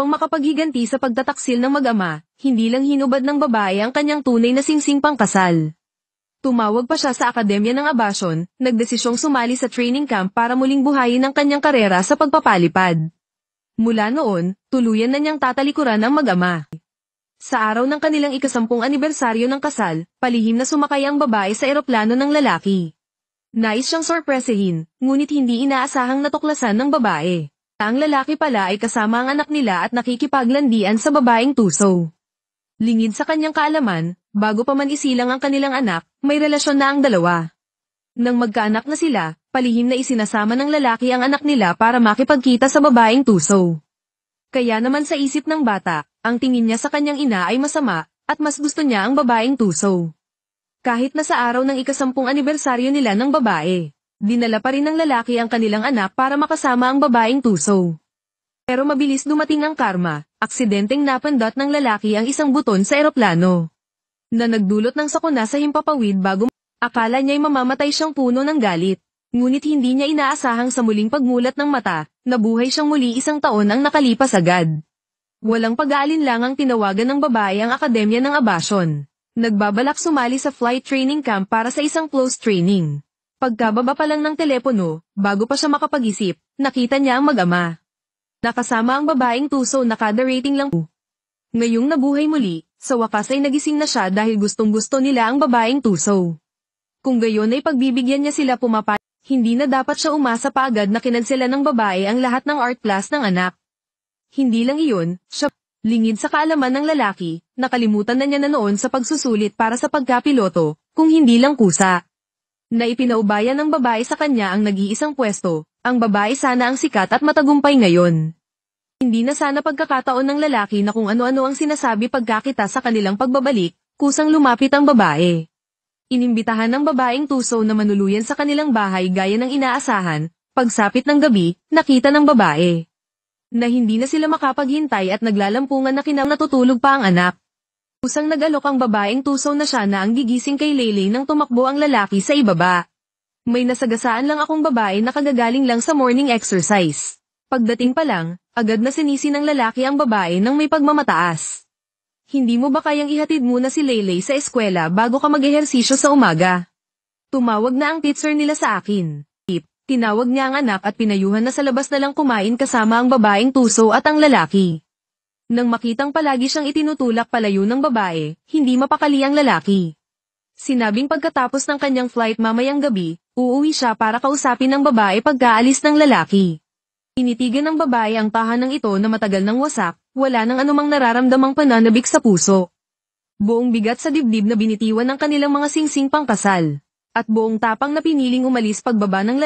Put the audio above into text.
Upang makapaghiganti sa pagtataksil ng mag-ama, hindi lang hinubad ng babae ang kanyang tunay na singsing pangkasal. Tumawag pa siya sa Akademya ng Abasyon, nagdesisyong sumali sa training camp para muling buhayin ang kanyang karera sa pagpapalipad. Mula noon, tuluyan na niyang tatalikuran ang mag-ama. Sa araw ng kanilang ika-10 anibersaryo ng kasal, palihim na sumakay ang babae sa eroplano ng lalaki. Nais siyang sorpresahin, ngunit hindi inaasahang natuklasan ng babae. Ang lalaki pala ay kasama ang anak nila at nakikipaglandian sa babaeng tuso. Lingid sa kanyang kaalaman, bago pa man isilang ang kanilang anak, may relasyon na ang dalawa. Nang magkaanak na sila, palihim na isinasama ng lalaki ang anak nila para makipagkita sa babaeng tuso. Kaya naman sa isip ng bata, ang tingin niya sa kanyang ina ay masama, at mas gusto niya ang babaeng tuso. Kahit na sa araw ng ika-10 anibersaryo nila ng babae, dinala pa rin ng lalaki ang kanilang anak para makasama ang babaeng tuso. Pero mabilis dumating ang karma, aksidenteng napindot ng lalaki ang isang buton sa eroplano, na nagdulot ng sakuna sa himpapawid bago akala niya'y mamamatay siyang puno ng galit. Ngunit hindi niya inaasahang sa muling pagmulat ng mata, nabuhay siyang muli 1 taon ang nakalipas agad. Walang pag-aalinlangang tinawagan ng babae ang Akademya ng Abasyon. Nagbabalak sumali sa flight training camp para sa isang close training. Pagkababa pa lang ng telepono, bago pa siya makapag-isip, nakita niya ang mag-ama. Nakasama ang babaeng tuso na kada rating lang. Ngayong nabuhay muli, sa wakas ay nagising na siya dahil gustong-gusto nila ang babaeng tuso. Kung gayon ay pagbibigyan niya sila pumapayag, hindi na dapat siya umasa pa agad na kinansela ng babae ang lahat ng art class ng anak. Hindi lang iyon, siya, lingid sa kaalaman ng lalaki, nakalimutan na niya na noon sa pagsusulit para sa pagkapiloto, kung hindi lang kusa. Na ipinaubayan ng babae sa kanya ang nag-iisang pwesto, ang babae sana ang sikat at matagumpay ngayon. Hindi na sana pagkakataon ng lalaki na kung ano-ano ang sinasabi pagkakita sa kanilang pagbabalik, kusang lumapit ang babae. Inimbitahan ng babaeng tuso na manuluyan sa kanilang bahay gaya ng inaasahan, pagsapit ng gabi, nakita ng babae na hindi na sila makapaghintay at naglalampungan na natutulog pa ang anak. Kusang nag-alok ang babaeng tuso na siya na ang gigising kay Leyley nang tumakbo ang lalaki sa ibaba. May nasagasaan lang akong babae na kagagaling lang sa morning exercise. Pagdating pa lang, agad na sinisi ng lalaki ang babae nang may pagmamataas. Hindi mo ba kayang ihatid muna si Leyley sa eskwela bago ka mag-ehersisyo sa umaga? Tumawag na ang teacher nila sa akin. Tinawag niya ang anak at pinayuhan na sa labas na lang kumain kasama ang babaeng tuso at ang lalaki. Nang makitang palagi siyang itinutulak palayo ng babae, hindi mapakali ang lalaki. Sinabing pagkatapos ng kanyang flight mamayang gabi, uuwi siya para kausapin ng babae pagkaalis ng lalaki. Initigan ng babae ang tahanang ito na matagal nang wasak, wala nang anumang nararamdamang pananabik sa puso. Buong bigat sa dibdib na binitiwan ng kanilang mga singsing pangkasal. At buong tapang na piniling umalis pagbaba ng lalaki.